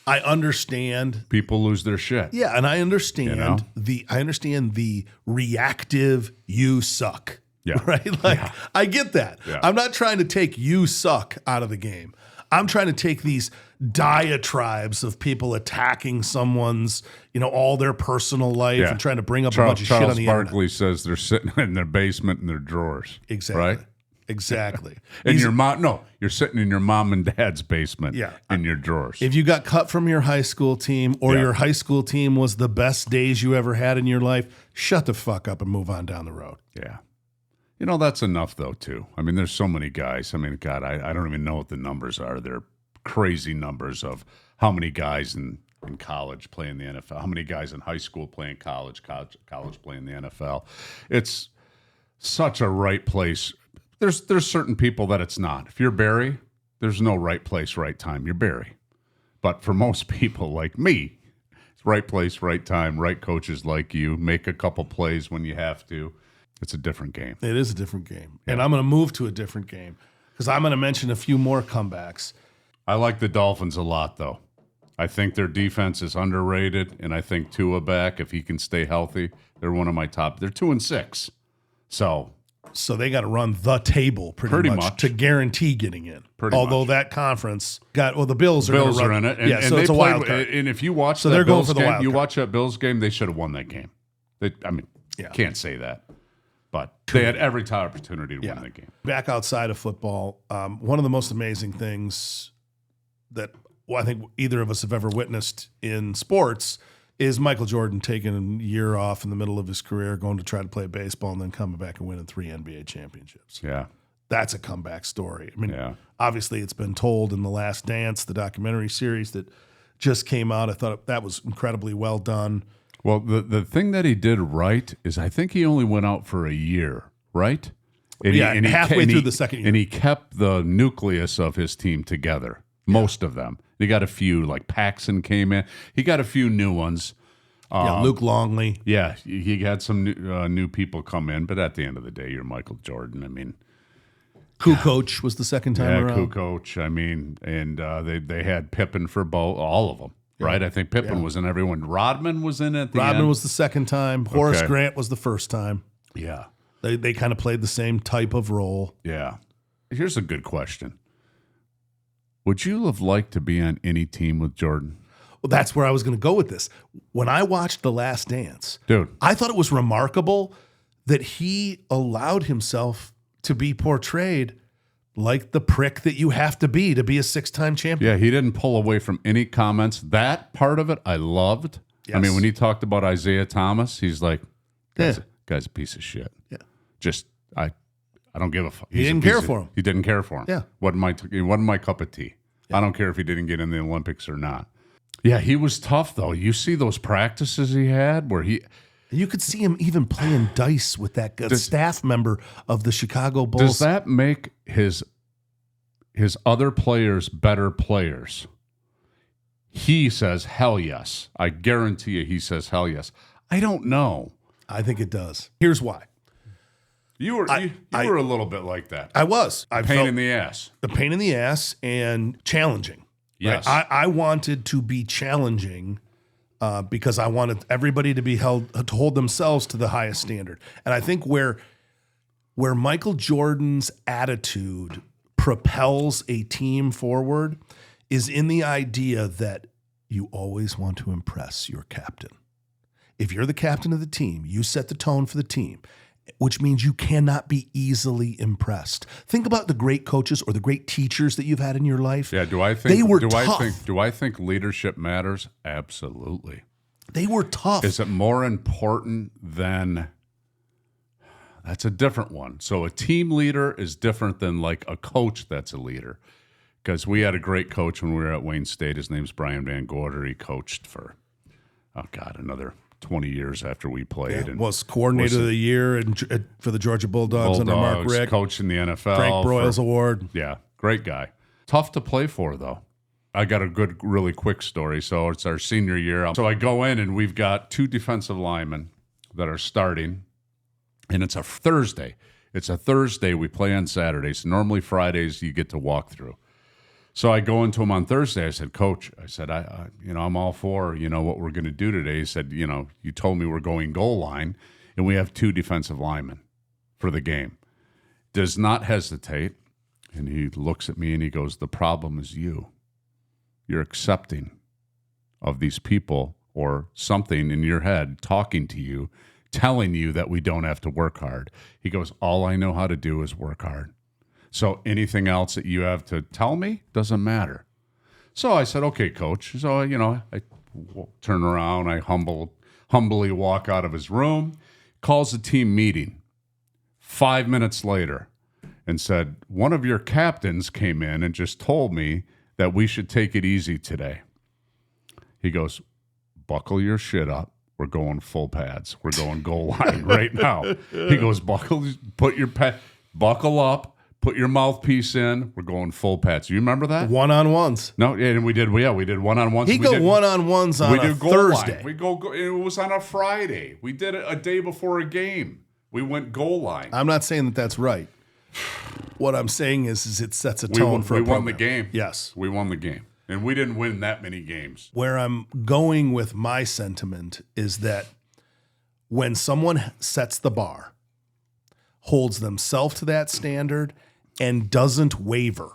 I understand. People lose their shit. Yeah, and I understand the reactive "you suck." Yeah. Right? Like, I get that. Yeah. I'm not trying to take "you suck" out of the game. I'm trying to take these diatribes of people attacking someone's, all their personal life and trying to bring up a bunch of shit on the Charles Barkley says they're sitting in their basement in their drawers. Exactly. Right? Exactly. And you're sitting in your mom and dad's basement in your drawers. If you got cut from your high school team or your high school team was the best days you ever had in your life, shut the fuck up and move on down the road. Yeah. That's enough, though, too. I mean, there's so many guys. I mean, God, I don't even know what the numbers are. They're crazy numbers of how many guys in college play in the NFL, how many guys in high school play in college play in the NFL. It's such a right place. There's certain people that it's not. If you're Barry, there's no right place, right time. You're Barry. But for most people like me, it's right place, right time, right coaches like you, make a couple plays when you have to. It's a different game. It is a different game. Yeah. And I'm going to move to a different game because I'm going to mention a few more comebacks. I like the Dolphins a lot, though. I think their defense is underrated, and I think Tua back, if he can stay healthy, they're one of my top. They're 2-6. So they got to run the table pretty much to guarantee getting in. Although that conference the Bills are in it. And so it's a wild card. And if you watch they're going for the wild card. You watch that Bills game, they should have won that game. Can't say that. But they had every opportunity to win the game. Back outside of football, one of the most amazing things that I think either of us have ever witnessed in sports is Michael Jordan taking a year off in the middle of his career, going to try to play baseball, and then coming back and winning 3 NBA championships. Yeah. That's a comeback story. I mean, obviously it's been told in The Last Dance, the documentary series that just came out. I thought that was incredibly well done. Well, the thing that he did right is I think he only went out for a year, right? And halfway through the second year. And he kept the nucleus of his team together, most of them. He got a few, like Paxson came in. He got a few new ones. Luke Longley. Yeah, he had some new people come in, but at the end of the day, you're Michael Jordan. I mean, Kukoc was the second time around. Kukoc. I mean, and they had Pippen for all of them. Right, I think Pippen was in everyone. Rodman was in at the end. Rodman was the second time. Horace Grant was the first time. Yeah. They kind of played the same type of role. Yeah. Here's a good question. Would you have liked to be on any team with Jordan? Well, that's where I was going to go with this. When I watched The Last Dance, dude, I thought it was remarkable that he allowed himself to be portrayed like the prick that you have to be a 6-time champion. Yeah, he didn't pull away from any comments. That part of it I loved. Yes. I mean, when he talked about Isaiah Thomas, he's like, guy's a piece of shit. Yeah. Just, I don't give a fuck. He didn't care for him. He didn't care for him. Yeah. Wasn't my cup of tea. Yeah. I don't care if he didn't get in the Olympics or not. Yeah, he was tough, though. You see those practices he had where you could see him even playing dice with that staff member of the Chicago Bulls. Does that make his other players better players? He says, hell yes. I guarantee you he says, hell yes. I don't know. I think it does. Here's why. You were a little bit like that. I was. Pain in the ass. The pain in the ass and challenging. Yes. Right? I wanted to be challenging because I wanted everybody to be to hold themselves to the highest standard. And I think where Michael Jordan's attitude propels a team forward is in the idea that you always want to impress your captain. If you're the captain of the team, you set the tone for the team, which means you cannot be easily impressed. Think about the great coaches or the great teachers that you've had in your life. Yeah, do I think they were tough? Do I think leadership matters? Absolutely. They were tough. Is it more important than... That's a different one. So a team leader is different than like a coach that's a leader. because we had a great coach when we were at Wayne State. His name's Brian Van Gorder. He coached for, another 20 years after we played. Yeah, and was coordinator of the year for the Georgia Bulldogs under Mark Richt. Coach in the NFL. Frank Broyles Award. Yeah, great guy. Tough to play for, though. I got a good, really quick story. So it's our senior year. So I go in, and we've got 2 defensive linemen that are starting, and it's a Thursday. It's a Thursday. We play on Saturdays. Normally Fridays you get to walk through. So I go into him on Thursday. I said, Coach, I'm all for, what we're going to do today. He said, you told me we're going goal line, and we have 2 defensive linemen for the game. Does not hesitate, and he looks at me and he goes, the problem is you. You're accepting of these people or something in your head talking to you, telling you that we don't have to work hard. He goes, all I know how to do is work hard. So anything else that you have to tell me doesn't matter. So I said, okay, Coach. So, I turn around, I humbly walk out of his room, calls a team meeting 5 minutes later and said, one of your captains came in and just told me that we should take it easy today. He goes, buckle your shit up. We're going full pads. We're going goal line right now. He goes, buckle up. Put your mouthpiece in. We're going full pads. You remember that? One-on-ones. No, and we did one-on-ones. He go one-on-ones on a Thursday. Line. We go. It was on a Friday. We did it a day before a game. We went goal line. I'm not saying that that's right. What I'm saying is it sets a tone for a program. We won the game. Yes. We won the game. And we didn't win that many games. Where I'm going with my sentiment is that when someone sets the bar, holds themselves to that standard, and doesn't waver,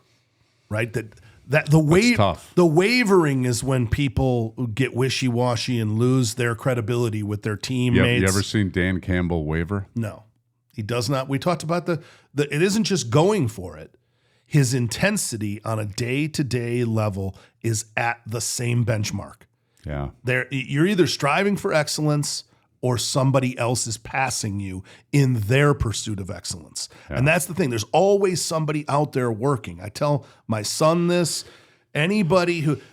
right? That the wavering is when people get wishy-washy and lose their credibility with their teammates. You ever seen Dan Campbell waver? No, he does not. We talked about it isn't just going for it. His intensity on a day-to-day level is at the same benchmark. Yeah. You're either striving for excellence or somebody else is passing you in their pursuit of excellence. Yeah. And that's the thing. There's always somebody out there working. I tell my son this,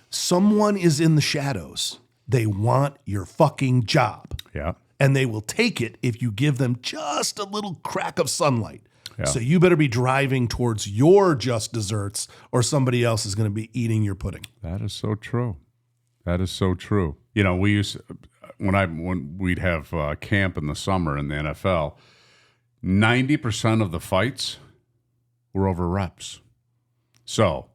someone is in the shadows. They want your fucking job. Yeah. And they will take it if you give them just a little crack of sunlight. Yeah. So you better be driving towards your just desserts or somebody else is going to be eating your pudding. That is so true. That is so true. We used when we'd have camp in the summer in the NFL, 90% of the fights were over reps. So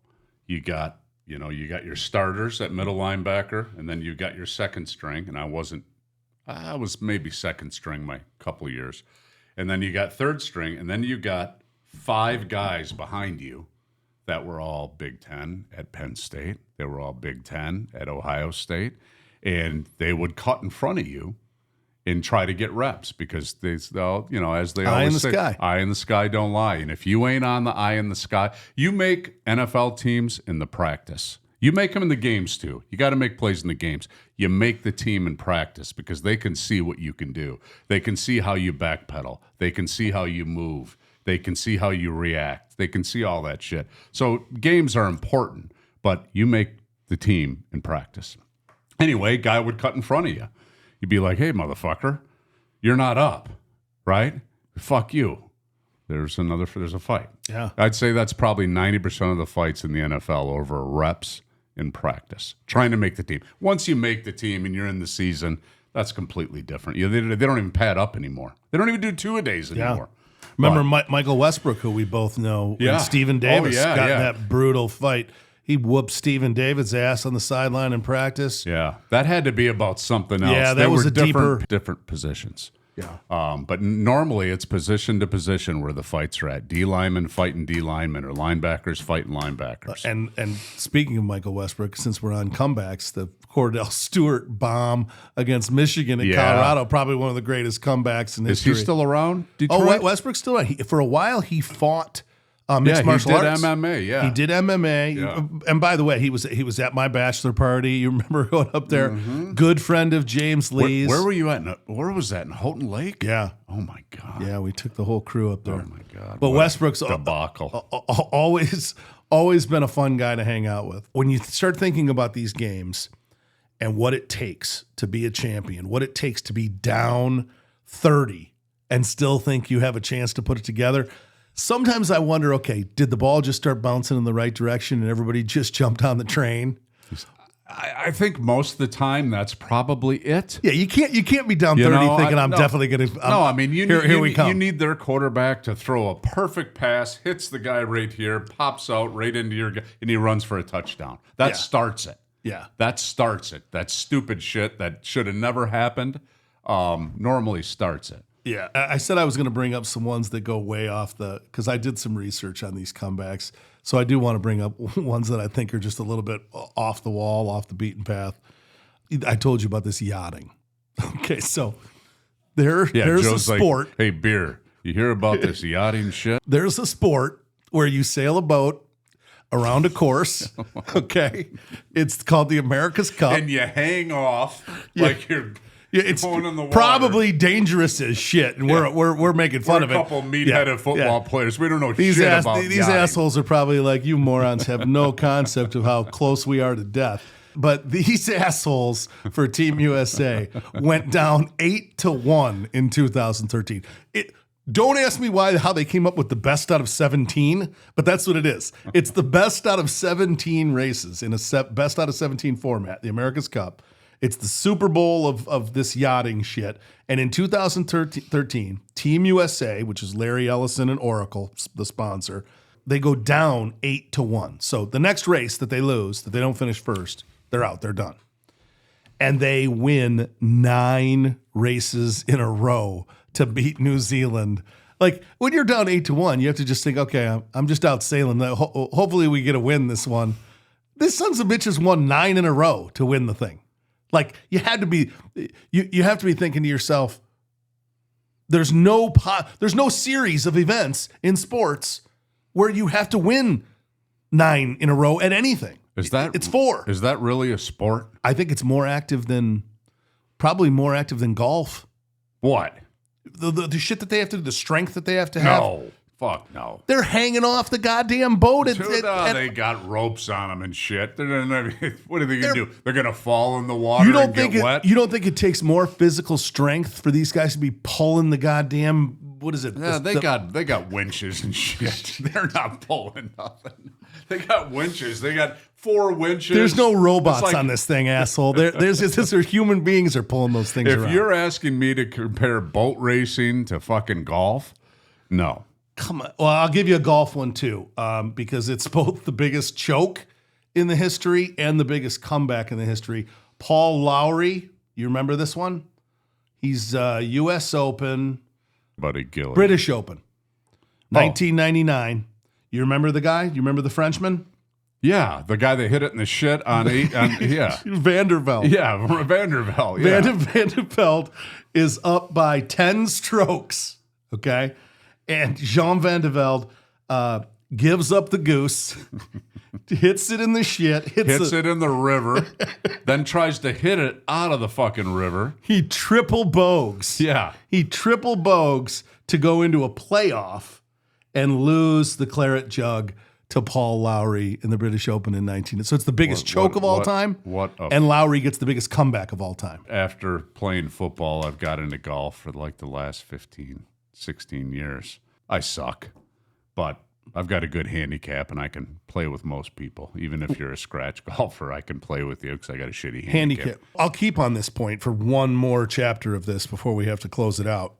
you got your starters at middle linebacker, and then you got your second string, and I was maybe second string my couple of years. And then you got third string, and then you got 5 guys behind you that were all Big Ten at Penn State. They were all Big Ten at Ohio State. And they would cut in front of you and try to get reps because as they always say, eye in the sky don't lie. And if you ain't on the eye in the sky, you make NFL teams in the practice. You make them in the games too. You got to make plays in the games. You make the team in practice because they can see what you can do. They can see how you backpedal. They can see how you move. They can see how you react. They can see all that shit. So games are important, but you make the team in practice. Anyway, guy would cut in front of you. You'd be like, hey, motherfucker, you're not up, right? Fuck you. There's a fight. Yeah. I'd say that's probably 90% of the fights in the NFL over reps in practice, trying to make the team. Once you make the team and you're in the season, that's completely different. They don't even pad up anymore. They don't even do 2-a-days anymore. Yeah. Remember Michael Westbrook, who we both know, and Stephen Davis got in that brutal fight. He whooped Stephen Davis' ass on the sideline in practice. Yeah, that had to be about something else. Yeah, that was a different positions. Yeah. But normally it's position to position where the fights are at. D linemen fighting D linemen or linebackers fighting linebackers. And speaking of Michael Westbrook, since we're on comebacks, the Cordell Stewart bomb against Michigan at Colorado, probably one of the greatest comebacks in history. Is he still around, Detroit? Oh, Westbrook's still around. For a while, he fought mixed martial arts. MMA, yeah. He did MMA. Yeah. And by the way, he was at my bachelor party. You remember going up there? Mm-hmm. Good friend of James Lee's. Where were you at? Where was that? In Houghton Lake? Yeah. Oh, my God. Yeah, we took the whole crew up there. Oh, my God. But Westbrook's debacle. Always Always been a fun guy to hang out with. When you start thinking about these games and what it takes to be a champion, what it takes to be down 30 and still think you have a chance to put it together, sometimes I wonder, okay, did the ball just start bouncing in the right direction and everybody just jumped on the train? I think most of the time that's probably it. Yeah, you can't be down 30 thinking I'm definitely going to. No, I mean, here we come. You need their quarterback to throw a perfect pass, hits the guy right here, pops out right into your guy, and he runs for a touchdown. That starts it. Yeah. That starts it. That stupid shit that should have never happened normally starts it. Yeah. I said I was going to bring up some ones that go way off because I did some research on these comebacks. So I do want to bring up ones that I think are just a little bit off the wall, off the beaten path. I told you about this yachting. Okay, so there's Joe's a sport. Like, hey, beer, you hear about this yachting shit? There's a sport where you sail a boat around a course. Okay, it's called the America's Cup, and you hang off like you're. Yeah, it's going in the water. Probably dangerous as shit, and we're making fun of it. A couple meat-headed football players. We don't know these shit about these yachting. assholes are probably like, you morons have no concept of how close we are to death. But these assholes for Team USA went down 8-1 in 2013. Don't ask me how they came up with the best out of 17, but that's what it is. It's the best out of 17 races in a best out of 17 format, the America's Cup. It's the Super Bowl of this yachting shit. And in 2013, Team USA, which is Larry Ellison and Oracle, the sponsor, they go down 8-1. So the next race that they lose, that they don't finish first, they're out. They're done. And they win 9 races in a row to beat New Zealand. Like, when you're down 8-1, you have to just think, okay, I'm just out sailing. Hopefully we get a win this one. This sons of bitches won 9 in a row to win the thing. Like, you have to be thinking to yourself, there's no series of events in sports where you have to win 9 in a row at anything. It's 4. Is that really a sport? I think it's probably more active than golf. What? The shit that they have to do, the strength that they have to have. No. Fuck no. They're hanging off the goddamn boat. They got ropes on them and shit. What are they going to do? They're going to fall in the water and get wet? You don't think it takes more physical strength for these guys to be pulling the goddamn, what is it? Yeah, they got winches and shit. They're not pulling nothing. They got winches. They got 4 winches. There's no robots on this thing, asshole. These are human beings are pulling those things around. If you're asking me to compare boat racing to fucking golf, no. Come on. Well, I'll give you a golf one too, because it's both the biggest choke in the history and the biggest comeback in the history. Paul Lowry, you remember this one? He's U.S. Open, Buddy Gilly, British Open, 1999. You remember the guy? You remember the Frenchman? Yeah, the guy that hit it in the shit on yeah. Vandervelde. Yeah, Vandervelde. Yeah. Vandervelde is up by 10 strokes, okay? And Jean Vandervelde gives up the goose, hits it in the shit, hits it in the river, then tries to hit it out of the fucking river. He triple bogues. Yeah. He triple bogues to go into a playoff and lose the claret jug to Paul Lowry in the British Open in 19. So it's the biggest choke of all time. And Lowry gets the biggest comeback of all time. After playing football, I've got into golf for like the last 16 years. I suck, but I've got a good handicap and I can play with most people. Even if you're a scratch golfer, I can play with you because I got a shitty handicap. I'll keep on this point for one more chapter of this before we have to close it out.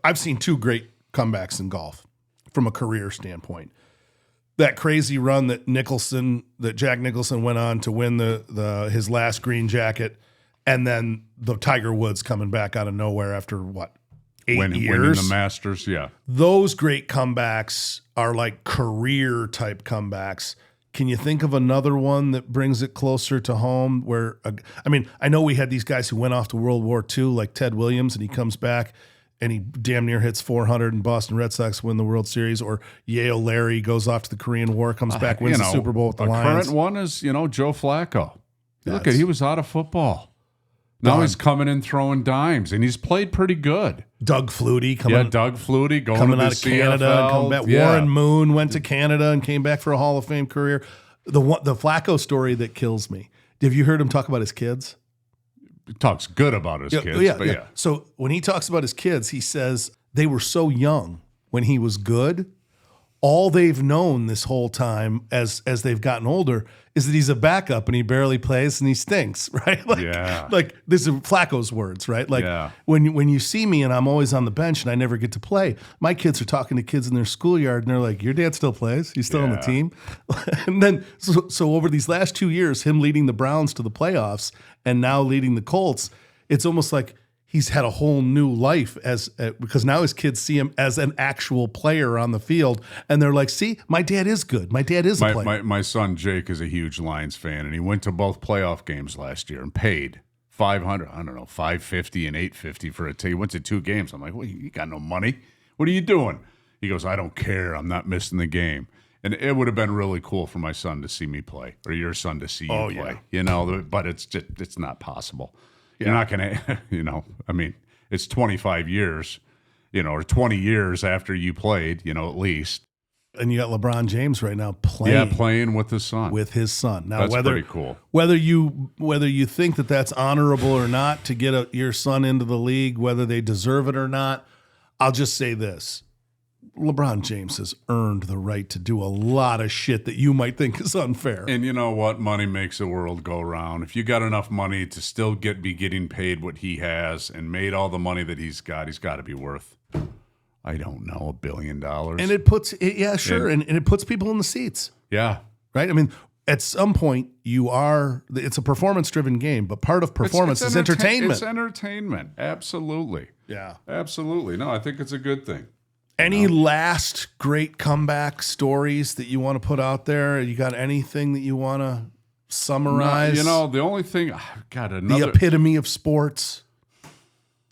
I've seen 2 great comebacks in golf from a career standpoint. That crazy run that Jack Nicholson went on to win his last green jacket, and then the Tiger Woods coming back out of nowhere after 8 years? Winning the Masters, yeah. Those great comebacks are like career type comebacks. Can you think of another one that brings it closer to home where, I know we had these guys who went off to World War II, like Ted Williams, and he comes back and he damn near hits 400 and Boston Red Sox win the World Series, or Yale Larry goes off to the Korean War, comes back, wins the Super Bowl with the Lions. Current one is, Joe Flacco. Look, he was out of football. Now he's coming in throwing dimes, and he's played pretty good. Doug Flutie coming. Doug Flutie going coming to the out of CFL. Canada and coming back. Yeah. Warren Moon went to Canada and came back for a Hall of Fame career. The Flacco story that kills me. Have you heard him talk about his kids? He talks good about his kids. Yeah. So when he talks about his kids, he says they were so young when he was good. All they've known this whole time as they've gotten older is that he's a backup and he barely plays and he stinks, right? Like this is Flacco's words, right? Like when you see me and I'm always on the bench and I never get to play, my kids are talking to kids in their schoolyard and they're like, your dad still plays? He's still on the team? And then so over these last 2 years, him leading the Browns to the playoffs and now leading the Colts, it's almost like he's had a whole new life because now his kids see him as an actual player on the field, and they're like, "See, my dad is good. My dad is a player." My son Jake is a huge Lions fan, and he went to both playoff games last year and paid $550 and $850 for a ticket. He went to 2 games. I'm like, "Well, you got no money. What are you doing?" He goes, "I don't care. I'm not missing the game." And it would have been really cool for my son to see me play, or your son to see you play. But it's not possible. You're not going to, I mean, it's 25 years, or 20 years after you played, at least. And you got LeBron James right now playing. Yeah, playing with his son. Now, that's pretty cool. Whether you think that that's honorable or not to get your son into the league, whether they deserve it or not, I'll just say this. LeBron James has earned the right to do a lot of shit that you might think is unfair. And you know what? Money makes the world go round. If you got enough money to still be getting paid what he has and made all the money that he's got to be worth, I don't know, $1 billion. And it puts, and it puts people in the seats. Yeah. Right? I mean, at some point, it's a performance-driven game, but part of performance is entertainment. It's entertainment. Absolutely. Yeah. Absolutely. No, I think it's a good thing. Any last great comeback stories that you want to put out there? You got anything that you want to summarize? No, the only thing, the epitome of sports,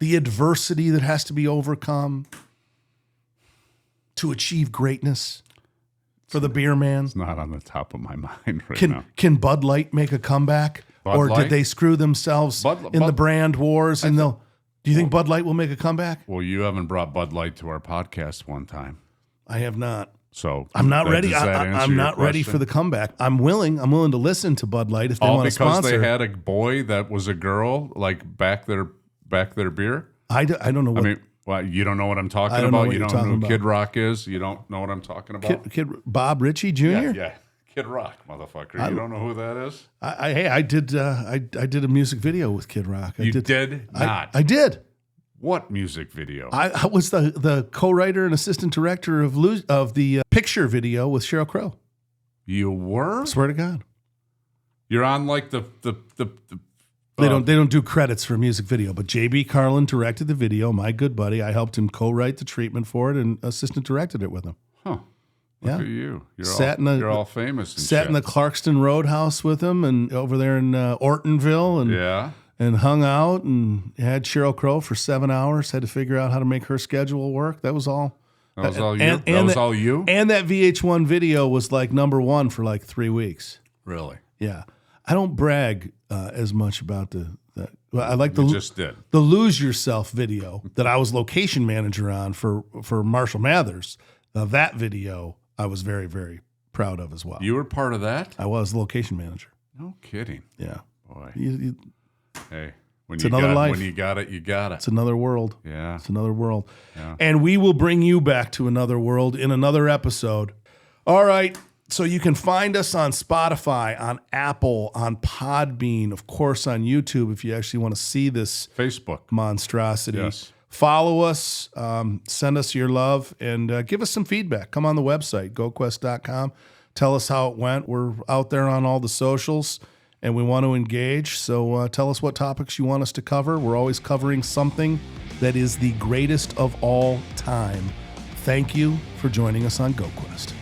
the adversity that has to be overcome to achieve greatness for the beer man. It's not on the top of my mind now. Can Bud Light make a comeback? Did they screw themselves in the brand wars? Do you think Bud Light will make a comeback? Well, you haven't brought Bud Light to our podcast one time. I have not. So I'm not ready. I'm not ready for the comeback. I'm willing to listen to Bud Light if they want to sponsor. All because they had a boy that was a girl, like back their beer. I don't know what. I mean, well, you don't know what I'm talking about. You don't know who Kid Rock is. You don't know what I'm talking about. Kid Bob Ritchie Jr. Yeah. Kid Rock, motherfucker. You don't know who that is? I did a music video with Kid Rock. You did not. I did. What music video? I was the co-writer and assistant director of the picture video with Sheryl Crow. You were? I swear to God. You're on like the They don't do credits for a music video, but JB Carlin directed the video. My good buddy. I helped him co-write the treatment for it and assistant directed it with him. Huh. Look at you. You're all famous. Sat in the Clarkston Roadhouse with him and over there in Ortonville and hung out and had Sheryl Crow for 7 hours. Had to figure out how to make her schedule work. That was all. That was all you? That was all you? And that VH1 video was like #1 for like 3 weeks. Really? Yeah. I don't brag as much about that. I like just did. The Lose Yourself video that I was location manager on for Marshall Mathers. That video I was very, very proud of as well. You were part of that? I was the location manager. No kidding. Yeah. Boy. Hey, when you got it, you got it. It's another world. Yeah. It's another world. Yeah. And we will bring you back to another world in another episode. All right. So you can find us on Spotify, on Apple, on Podbean, of course on YouTube if you actually want to see this Facebook monstrosity. Yes. Follow us, send us your love, and give us some feedback. Come on the website, GOATQUEST.com. Tell us how it went. We're out there on all the socials, and we want to engage. So tell us what topics you want us to cover. We're always covering something that is the greatest of all time. Thank you for joining us on GOATQUEST.